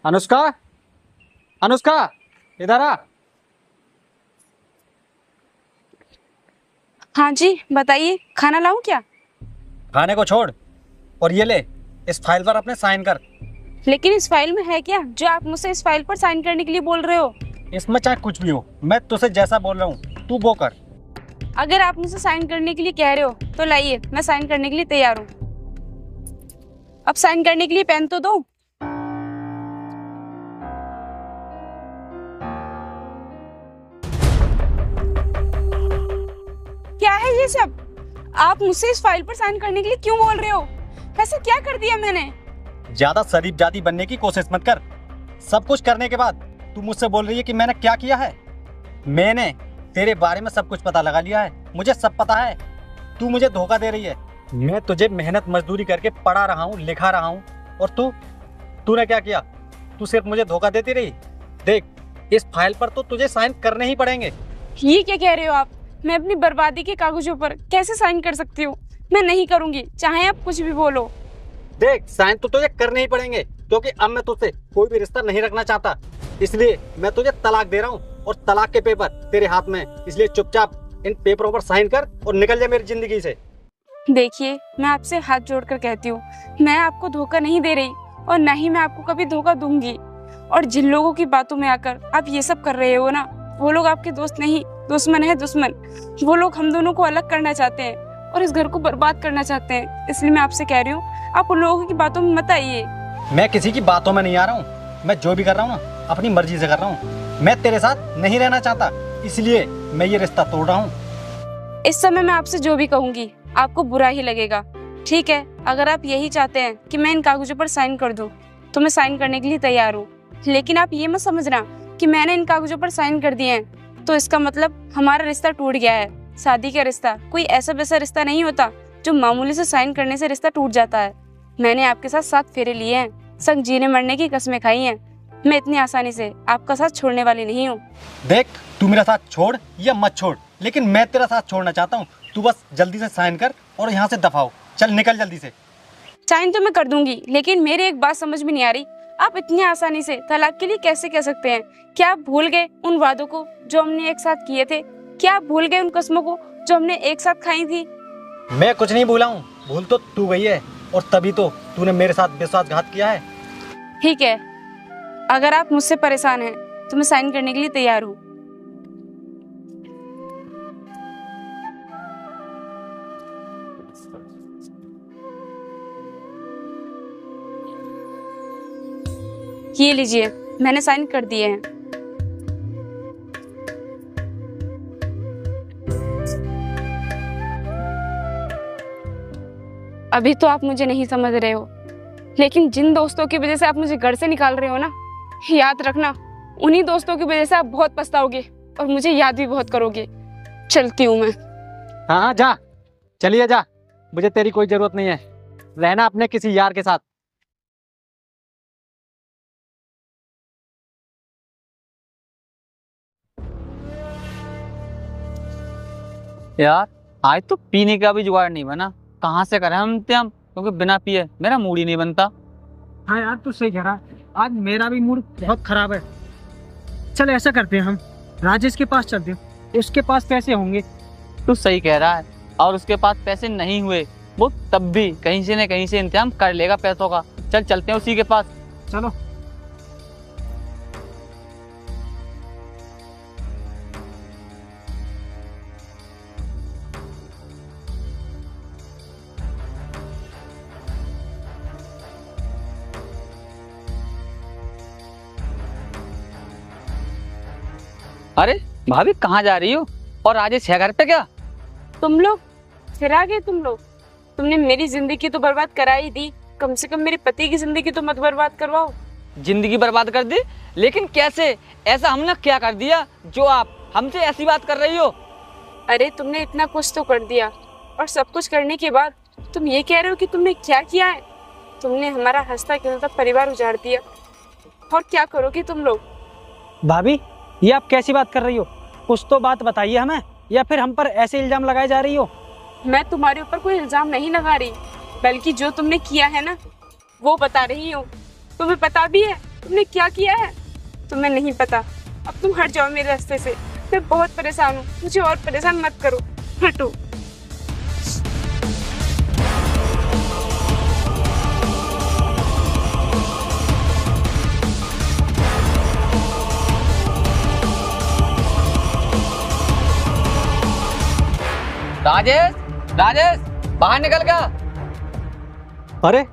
अनुष्का, अनुष्का, इधर आ। हाँ जी बताइए, खाना लाऊं क्या? खाने को छोड़ और ये ले, इस फाइल पर अपने साइन कर। लेकिन इस फाइल में है क्या जो आप मुझसे इस फाइल पर साइन करने के लिए बोल रहे हो? इसमें चाहे कुछ भी हो, मैं तुझसे जैसा बोल रहा हूँ तू वो कर। अगर आप मुझसे साइन करने के लिए कह रहे हो तो लाइए, मैं साइन करने के लिए तैयार हूँ। अब साइन करने के लिए पेन तो दो। क्या है ये सब? आप मुझसे इस फाइल पर साइन करने के लिए क्यों बोल रहे हो? ऐसा क्या कर दिया मैंने? ज्यादा शरीफ जाती बनने की कोशिश मत कर। सब कुछ करने के बाद तू मुझसे बोल रही है कि मैंने क्या किया है। मैंने तेरे बारे में सब कुछ पता लगा लिया है, मुझे सब पता है। तू मुझे धोखा दे रही है। मैं तुझे मेहनत मजदूरी करके पढ़ा रहा हूँ, लिखा रहा हूँ, और तूने क्या किया? तू सिर्फ मुझे धोखा देती रही। देख, इस फाइल पर तो तुझे साइन करने ही पड़ेंगे। ये क्या कह रहे हो आप? मैं अपनी बर्बादी के कागजों पर कैसे साइन कर सकती हूँ? मैं नहीं करूंगी, चाहे आप कुछ भी बोलो। देख, साइन तो तुझे करने ही पड़ेंगे, क्योंकि अब मैं तुझसे कोई भी रिश्ता नहीं रखना चाहता। इसलिए मैं तुझे तलाक दे रहा हूँ, और तलाक के पेपर तेरे हाथ में। इसलिए चुपचाप इन पेपरों पर साइन कर और निकल जा मेरी जिंदगी से। देखिए, मैं आपसे हाथ जोड़कर कहती हूँ, मैं आपको धोखा नहीं दे रही और न ही मैं आपको कभी धोखा दूंगी। और जिन लोगों की बातों में आकर आप ये सब कर रहे हो ना, वो लोग आपके दोस्त नहीं, दुश्मन है दुश्मन। वो लोग हम दोनों को अलग करना चाहते हैं और इस घर को बर्बाद करना चाहते हैं। इसलिए मैं आपसे कह रही हूँ, आप उन लोगों की बातों में मत आइए। मैं किसी की बातों में नहीं आ रहा हूँ। मैं जो भी कर रहा हूँ ना, अपनी मर्जी से कर रहा हूँ। मैं तेरे साथ नहीं रहना चाहता, इसलिए मैं ये रिश्ता तोड़ रहा हूँ। इस समय मैं आपसे जो भी कहूंगी आपको बुरा ही लगेगा, ठीक है? अगर आप यही चाहते हैं कि मैं इन कागजों पर साइन कर दूं, तो मैं साइन करने के लिए तैयार हूँ। लेकिन आप ये मत समझना कि मैंने इन कागजों पर साइन कर दिए हैं तो इसका मतलब हमारा रिश्ता टूट गया है। शादी का रिश्ता कोई ऐसा वैसा रिश्ता नहीं होता जो मामूली से साइन करने से रिश्ता टूट जाता है। मैंने आपके साथ 7 फेरे लिए हैं, संग जीने मरने की कस्में खाई हैं। मैं इतनी आसानी से आपका साथ छोड़ने वाली नहीं हूँ। देख, तू मेरा साथ छोड़ या मत छोड़, लेकिन मैं तेरा साथ छोड़ना चाहता हूँ। तू बस जल्दी से साइन कर और यहाँ से दफा हो। चल निकल जल्दी से। साइन तो मैं कर दूंगी, लेकिन मेरी एक बात समझ में नहीं आ रही, आप इतनी आसानी से तलाक के लिए कैसे कह सकते हैं? क्या आप भूल गए उन वादों को जो हमने एक साथ किए थे? क्या आप भूल गए उन कस्मों को जो हमने एक साथ खाई थी? मैं कुछ नहीं भूला हूँ, भूल तो तू गई है, और तभी तो तूने मेरे साथ विश्वासघात किया है। ठीक है, अगर आप मुझसे परेशान हैं तो मैं साइन करने के लिए तैयार हूँ। ये लीजिए, मैंने साइन कर दिए हैं। अभी तो आप मुझे नहीं समझ रहे हो, लेकिन जिन दोस्तों की वजह से आप मुझे घर से निकाल रहे हो ना, याद रखना, उन्हीं दोस्तों की वजह से आप बहुत पछताओगे और मुझे याद भी बहुत करोगे। चलती हूँ मैं। हाँ जा, चलिए जा। मुझे तेरी कोई जरूरत नहीं है, रहना अपने किसी यार के साथ। यार, आज तो पीने का भी जुगाड़ नहीं बना। कहाँ से करें हम इंतजाम, क्योंकि बिना पिए मेरा मूड ही नहीं बनता। हाँ यार, तू सही कह रहा है। आज मेरा भी मूड बहुत खराब है। चल ऐसा करते हैं, हम राजेश के पास चलते हैं, उसके पास पैसे होंगे। तू सही कह रहा है, और उसके पास पैसे नहीं हुए वो तब भी कहीं से न कहीं से इंतजाम कर लेगा पैसों का। चल चलते हैं उसी के पास। चलो। अरे भाभी, कहाँ जा रही हो? और राजेश है घर पे क्या? तुम लोग फिर आ गए। तुम लोग, तुमने मेरी जिंदगी तो बर्बाद करा ही दी, कम से कम मेरे पति की जिंदगी तो मत बर्बाद करवाओ। जिंदगी बर्बाद कर दी? लेकिन कैसे? ऐसा हमने क्या कर दिया जो आप हमसे ऐसी बात कर रही हो? अरे तुमने इतना कुछ तो कर दिया, और सब कुछ करने के बाद तुम ये कह रहे हो कि तुमने क्या किया है? तुमने हमारा हंसता खेलता परिवार उजाड़ दिया। और क्या करोगे तुम लोग? भाभी, ये आप कैसी बात कर रही हो? कुछ तो बात बताइए हमें, या फिर हम पर ऐसे इल्जाम लगाए जा रही हो? मैं तुम्हारे ऊपर कोई इल्जाम नहीं लगा रही, बल्कि जो तुमने किया है ना वो बता रही हूँ। तुम्हें पता भी है तुमने क्या किया है तुम्हें नहीं पता। अब तुम हट जाओ मेरे रास्ते से, मैं बहुत परेशान हूँ, मुझे और परेशान मत करो, हटो। राजेश, राजेश, बाहर निकल गया। अरे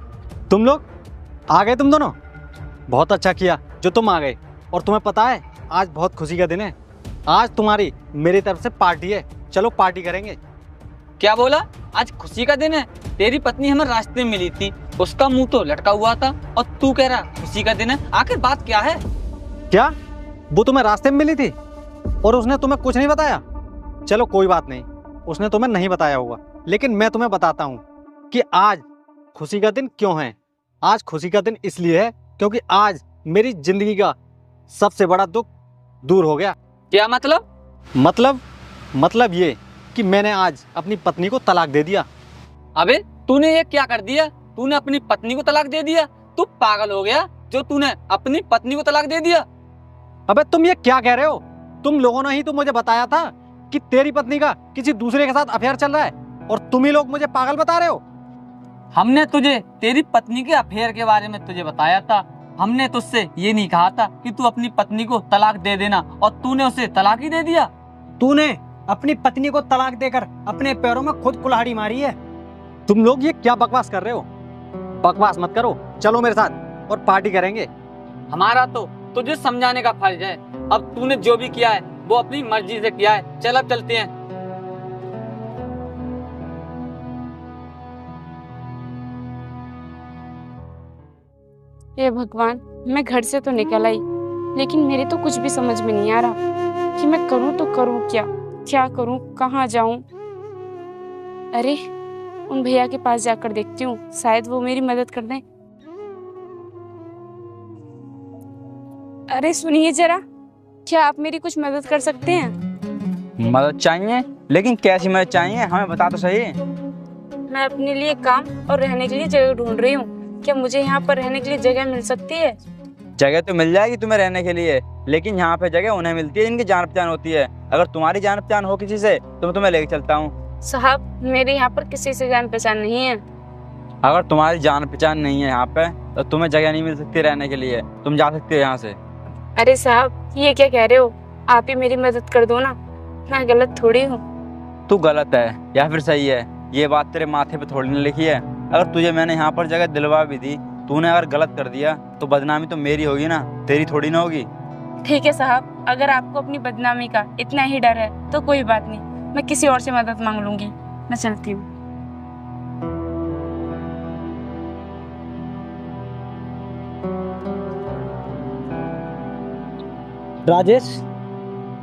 तुम लोग आ गए, तुम दोनों। बहुत अच्छा किया जो तुम आ गए। और तुम्हें पता है आज बहुत खुशी का दिन है। आज तुम्हारी मेरी तरफ से पार्टी है, चलो पार्टी करेंगे। क्या बोला? आज खुशी का दिन है? तेरी पत्नी हमें रास्ते में मिली थी, उसका मुंह तो लटका हुआ था और तू कह रहा खुशी का दिन है। आखिर बात क्या है? क्या वो तुम्हें रास्ते में मिली थी और उसने तुम्हें कुछ नहीं बताया? चलो कोई बात नहीं, उसने तुम्हें नहीं बताया होगा, लेकिन मैं तुम्हें बताता हूँ कि आज खुशी का दिन क्यों है। आज खुशी का दिन इसलिए है क्योंकि आज मेरी जिंदगी का सबसे बड़ा दुख दूर हो गया। क्या मतलब? मतलब ये कि मैंने आज अपनी पत्नी को तलाक दे दिया। अबे तूने ये क्या कर दिया? तूने अपनी पत्नी को तलाक दे दिया? तू पागल हो गया जो तूने अपनी पत्नी को तलाक दे दिया? अबे तुम ये क्या कह रहे हो? तुम लोगों ने ही तो मुझे बताया था कि तेरी पत्नी का किसी दूसरे के साथ अफेयर चल रहा है और तुम ही लोग मुझे पागल बता रहे हो। हमने तुझे तेरी पत्नी के अफेयर के बारे में तुझे बताया था। हमने तुझसे ये नहीं कहा था कि तू अपनी पत्नी को तलाक दे देना, और तूने उसे तलाक ही दे दिया। तूने अपनी पत्नी को तलाक देकर अपने पैरों में खुद कुल्हाड़ी मारी है। तुम लोग ये क्या बकवास कर रहे हो? बकवास मत करो, चलो मेरे साथ और पार्टी करेंगे। हमारा तो तुझे समझाने का फर्ज है। अब तूने जो भी किया है वो अपनी मर्जी से किया है। चल अब चलते हैं। हे भगवान, मैं घर से तो निकल आई, लेकिन मेरे तो कुछ भी समझ में नहीं आ रहा कि मैं करूं तो करूं क्या करूं, कहाँ जाऊं। अरे उन भैया के पास जाकर देखती हूँ, शायद वो मेरी मदद कर दें। अरे सुनिए जरा, क्या आप मेरी कुछ मदद कर सकते हैं? मदद चाहिए? लेकिन कैसी मदद चाहिए, हमें बता तो सही। मैं अपने लिए काम और रहने के लिए जगह ढूंढ रही हूँ। क्या मुझे यहाँ पर रहने के लिए जगह मिल सकती है? जगह तो मिल जाएगी तुम्हें रहने के लिए, लेकिन यहाँ पे जगह उन्हें मिलती है जिनकी जान पहचान होती है। अगर तुम्हारी जान पहचान हो किसी से तो मैं तुम्हें लेके चलता हूँ। साहब, मेरे यहाँ पर किसी से जान पहचान नहीं है। अगर तुम्हारी जान पहचान नहीं है यहाँ पे तो तुम्हें जगह नहीं मिल सकती रहने के लिए, तुम जा सकते हो यहाँ से। अरे साहब, ये क्या कह रहे हो? आप ही मेरी मदद कर दो ना, मैं गलत थोड़ी हूँ। तू गलत है या फिर सही है, ये बात तेरे माथे पे थोड़ी न लिखी है। अगर तुझे मैंने यहाँ पर जगह दिलवा भी दी, तूने अगर गलत कर दिया तो बदनामी तो मेरी होगी ना, तेरी थोड़ी ना होगी। ठीक है साहब, अगर आपको अपनी बदनामी का इतना ही डर है तो कोई बात नहीं, मैं किसी और से मदद मांग लूंगी। मैं चलती हूँ। राजेश,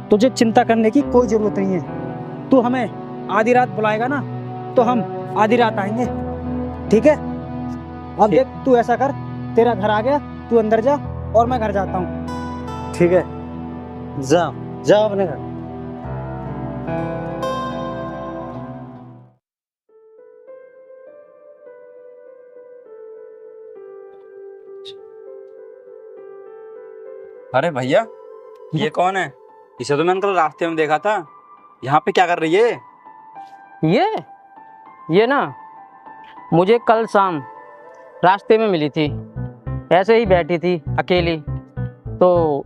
तुझे चिंता करने की कोई जरूरत नहीं है। तू हमें आधी रात बुलाएगा ना तो हम आधी रात आएंगे, ठीक है? अब देख, तू ऐसा कर, तेरा घर आ गया, तू अंदर जा और मैं घर जाता हूँ। ठीक है, जाओ जाओ अपने घर। अरे भैया, ये कौन है? इसे तो मैंने कल रास्ते में देखा था। यहाँ पे क्या कर रही है? ये ना मुझे कल शाम रास्ते में मिली थी, ऐसे ही बैठी थी अकेली, तो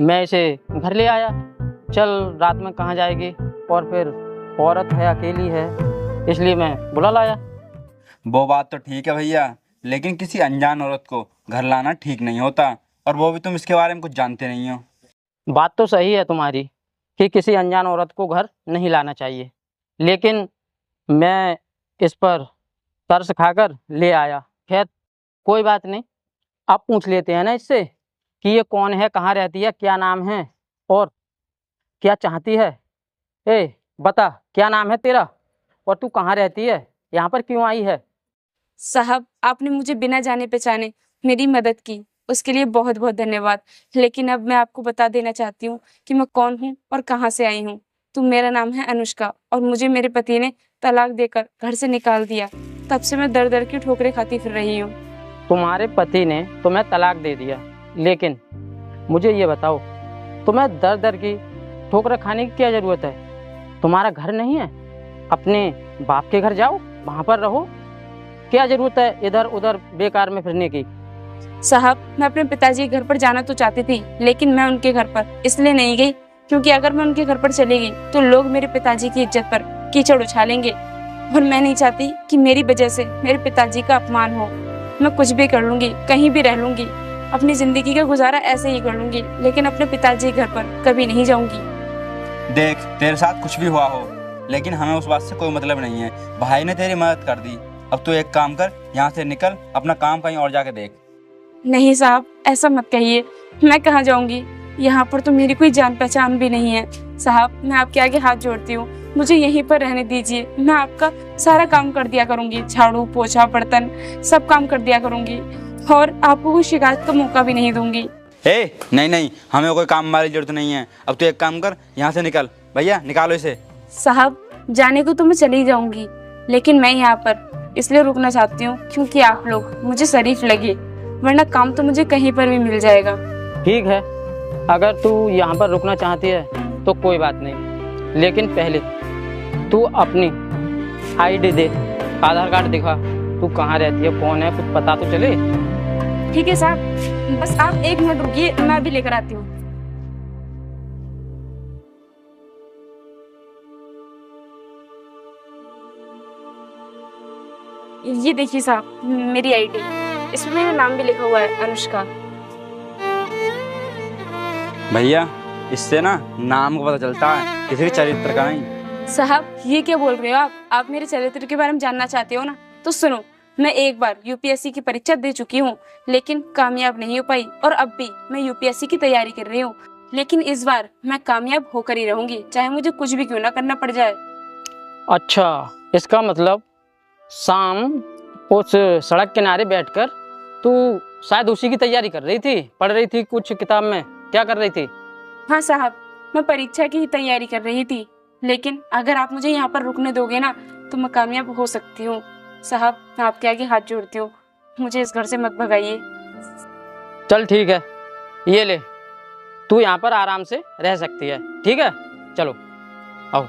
मैं इसे घर ले आया। चल रात में कहाँ जाएगी, और फिर औरत है, अकेली है, इसलिए मैं बुला लाया। वो बात तो ठीक है भैया, लेकिन किसी अनजान औरत को घर लाना ठीक नहीं होता, और वो भी तुम इसके बारे में कुछ जानते नहीं हो। बात तो सही है तुम्हारी कि किसी अनजान औरत को घर नहीं लाना चाहिए, लेकिन मैं इस पर तरस खाकर ले आया। खैर कोई बात नहीं, अब पूछ लेते हैं ना इससे कि ये कौन है, कहाँ रहती है, क्या नाम है और क्या चाहती है। ए बता, क्या नाम है तेरा और तू कहाँ रहती है, यहाँ पर क्यों आई है? साहब, आपने मुझे बिना जाने पहचाने मेरी मदद की, उसके लिए बहुत बहुत धन्यवाद। लेकिन अब मैं आपको बता देना चाहती हूँ कि मैं कौन हूँ और कहाँ से आई हूँ। तो मेरा नाम है अनुष्का, और मुझे मेरे पति ने तलाक देकर घर से निकाल दिया। तब से मैं दर दर की ठोकरें खाती फिर रही हूँ। तुम्हारे पति ने तुम्हें तलाक दे दिया, लेकिन मुझे ये बताओ, तुम्हें दर दर की ठोकर खाने की क्या ज़रूरत है? तुम्हारा घर नहीं है? अपने बाप के घर जाओ, वहाँ पर रहो। क्या ज़रूरत है इधर उधर बेकार में फिरने की? साहब, मैं अपने पिताजी के घर पर जाना तो चाहती थी, लेकिन मैं उनके घर पर इसलिए नहीं गई क्योंकि अगर मैं उनके घर पर चली गई तो लोग मेरे पिताजी की इज्जत पर कीचड़ उछालेंगे और मैं नहीं चाहती कि मेरी वजह से मेरे पिताजी का अपमान हो। मैं कुछ भी कर लूंगी, कहीं भी रह लूंगी, अपनी जिंदगी का गुजारा ऐसे ही कर लूंगी, लेकिन अपने पिताजी के घर पर कभी नहीं जाऊंगी। देख, तेरे साथ कुछ भी हुआ हो, लेकिन हमें उस बात से कोई मतलब नहीं है। भाई ने तेरी मदद कर दी, अब तू एक काम कर, यहाँ से निकल, अपना काम कहीं और जाके देख। नहीं साहब, ऐसा मत कहिए। मैं कहाँ जाऊंगी? यहाँ पर तो मेरी कोई जान पहचान भी नहीं है। साहब, मैं आपके आगे हाथ जोड़ती हूँ, मुझे यहीं पर रहने दीजिए। मैं आपका सारा काम कर दिया करूंगी, झाड़ू पोछा बर्तन सब काम कर दिया करूंगी और आपको कोई शिकायत का मौका भी नहीं दूंगी। नहीं नहीं, हमें कोई काम वाली जरूरत नहीं है। अब तू एक काम कर, यहाँ से निकल। भैया निकालो इसे। साहब, जाने को तो मैं चली जाऊंगी, लेकिन मैं यहाँ पर इसलिए रुकना चाहती हूँ क्योंकि आप लोग मुझे शरीफ लगे, वरना काम तो मुझे कहीं पर भी मिल जाएगा। ठीक है, अगर तू यहाँ पर रुकना चाहती है तो कोई बात नहीं, लेकिन पहले तू अपनी आईडी दे, आधार कार्ड दिखा। तू कहाँ रहती है, कौन है, कुछ पता तो चले। ठीक है साहब, बस आप 1 मिनट रुकिए, मैं अभी लेकर आती हूँ। ये देखिए साहब, मेरी आईडी, इसमें मेरा नाम भी लिखा हुआ है, अनुष्का। भैया, इससे ना नाम को पता चलता है, किसी के चरित्र का नहीं। साहब, ये क्या बोल रहे हो आप मेरे चरित्र के बारे में जानना चाहते हो ना? तो सुनो, मैं एक बार यूपीएससी की परीक्षा दे चुकी हूँ, लेकिन कामयाब नहीं हो पाई और अब भी मैं यूपीएससी की तैयारी कर रही हूँ, लेकिन इस बार मैं कामयाब होकर ही रहूंगी, चाहे मुझे कुछ भी क्यों ना करना पड़ जाए। अच्छा, इसका मतलब शाम उस सड़क किनारे बैठकर तू शायद उसी की तैयारी कर रही थी, पढ़ रही थी कुछ किताब में, क्या कर रही थी? हाँ साहब, मैं परीक्षा की ही तैयारी कर रही थी, लेकिन अगर आप मुझे यहाँ पर रुकने दोगे ना तो मैं कामयाब हो सकती हूँ। साहब, मैं आपके आगे हाथ जोड़ती हूँ, मुझे इस घर से मत भगाइए। चल ठीक है, ये ले, तू यहाँ पर आराम से रह सकती है। ठीक है, चलो आओ।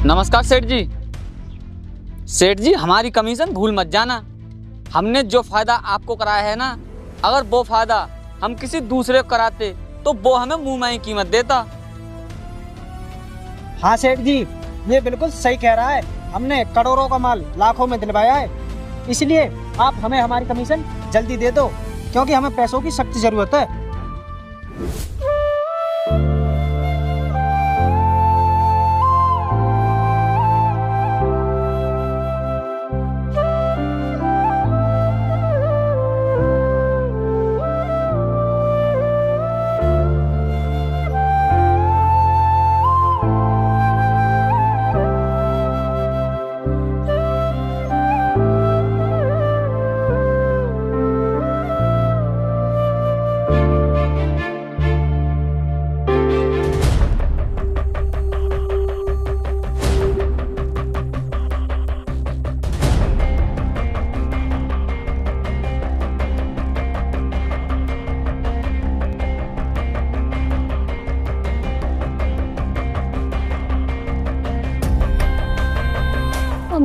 नमस्कार सेठ जी। सेठ जी, हमारी कमीशन भूल मत जाना। हमने जो फायदा आपको कराया है ना, अगर वो फायदा हम किसी दूसरे को कराते तो वो हमें मुंह में ही कीमत देता। हाँ सेठ जी, ये बिल्कुल सही कह रहा है। हमने करोड़ों का माल लाखों में दिलवाया है, इसलिए आप हमें हमारी कमीशन जल्दी दे दो, क्योंकि हमें पैसों की सख्त जरूरत है।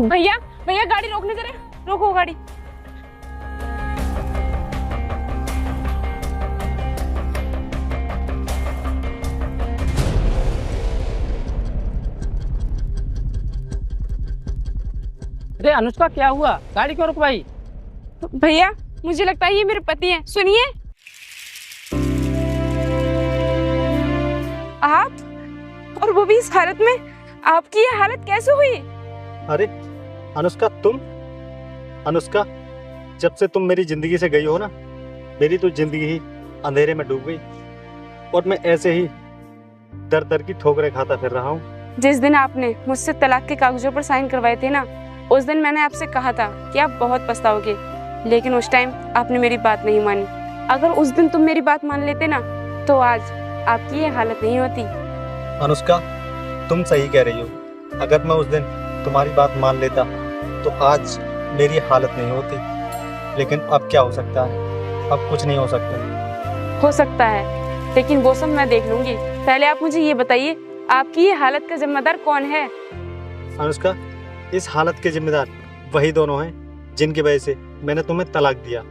भैया, भैया गाड़ी रोकने जरा, रोको गाड़ी। अरे अनुष्का, क्या हुआ, गाड़ी क्यों रुकवाई? भैया, मुझे लगता है ये मेरे पति हैं, सुनिए। आप, और वो भी इस हालत में? आपकी ये हालत कैसे हुई? अरे अनुष्का, तुम? अनुष्का, जब से तुम मेरी जिंदगी से गई हो ना, मेरी तो जिंदगी ही अंधेरे में डूब गई और मैं ऐसे ही दर दर की ठोकरें खाता फिर रहा हूँ। जिस दिन आपने मुझसे तलाक के कागजों पर साइन करवाए थे ना, उस दिन मैंने आपसे कहा था कि आप बहुत पछताओगे, लेकिन उस टाइम आपने मेरी बात नहीं मानी। अगर उस दिन तुम मेरी बात मान लेते ना, तो आज आपकी ये हालत नहीं होती। अनुष्का, तुम सही कह रही हो। अगर मैं उस दिन तुम्हारी बात मान लेता तो आज मेरी हालत नहीं होती। लेकिन अब क्या हो सकता है? अब कुछ नहीं हो सकता। हो सकता है, लेकिन वो सब मैं देख लूंगी। पहले आप मुझे ये बताइए, आपकी ये हालत का जिम्मेदार कौन है? अनुष्का, इस हालत के जिम्मेदार वही दोनों हैं जिनकी वजह से मैंने तुम्हें तलाक दिया।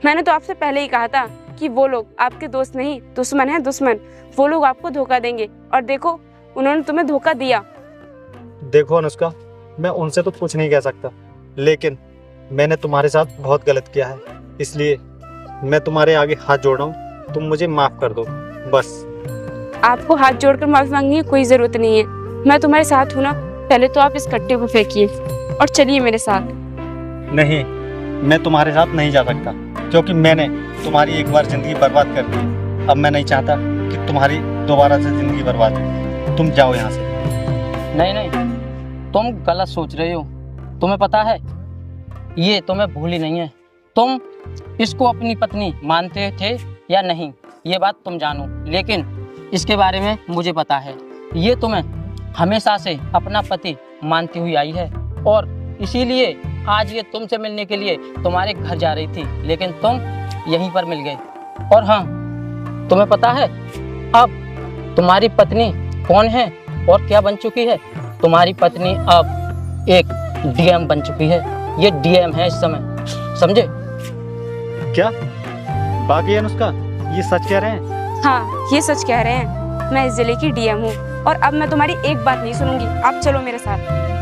मैंने तो आपसे पहले ही कहा था कि वो लोग आपके दोस्त नहीं, दुश्मन है, दुश्मन। वो लोग आपको धोखा देंगे, और देखो उन्होंने तुम्हें धोखा दिया। देखो अनुष्का, मैं उनसे तो कुछ नहीं कह सकता, लेकिन मैंने तुम्हारे साथ बहुत गलत किया है, इसलिए मैं तुम्हारे आगे हाथ जोड़ रहा हूँ। तुम मुझे माफ कर दो बस। आपको हाथ जोड़कर माफी मांगने की कोई जरूरत नहीं है, मैं तुम्हारे साथ हूँ ना। पहले तो आप इस कट्टे को फेंकिए और चलिए मेरे साथ। नहीं, मैं तुम्हारे साथ नहीं जा सकता, क्योंकि मैंने तुम्हारी एक बार जिंदगी बर्बाद कर दी। अब मैं नहीं चाहता कि तुम्हारी दोबारा से जिंदगी बर्बाद हो। तुम जाओ यहाँ से। नहीं नहीं, तुम गलत सोच रहे हो। तुम्हें पता है, ये तुम्हें भूली नहीं है। तुम इसको अपनी पत्नी मानते थे या नहीं, ये बात तुम जानो, लेकिन इसके बारे में मुझे पता है। ये तुम्हें हमेशा से अपना पति मानती हुई आई है, और इसीलिए आज ये तुमसे मिलने के लिए तुम्हारे घर जा रही थी, लेकिन तुम यहीं पर मिल गए। और हाँ, तुम्हें पता है अब तुम्हारी पत्नी कौन है और क्या बन चुकी है? तुम्हारी पत्नी अब एक डीएम बन चुकी है। ये डीएम है इस समय, समझे? क्या बाकी अनुष्का, ये सच कह रहे हैं? हाँ, ये सच कह रहे हैं। मैं इस जिले की डीएम हूँ, और अब मैं तुम्हारी एक बात नहीं सुनूंगी। आप चलो मेरे साथ।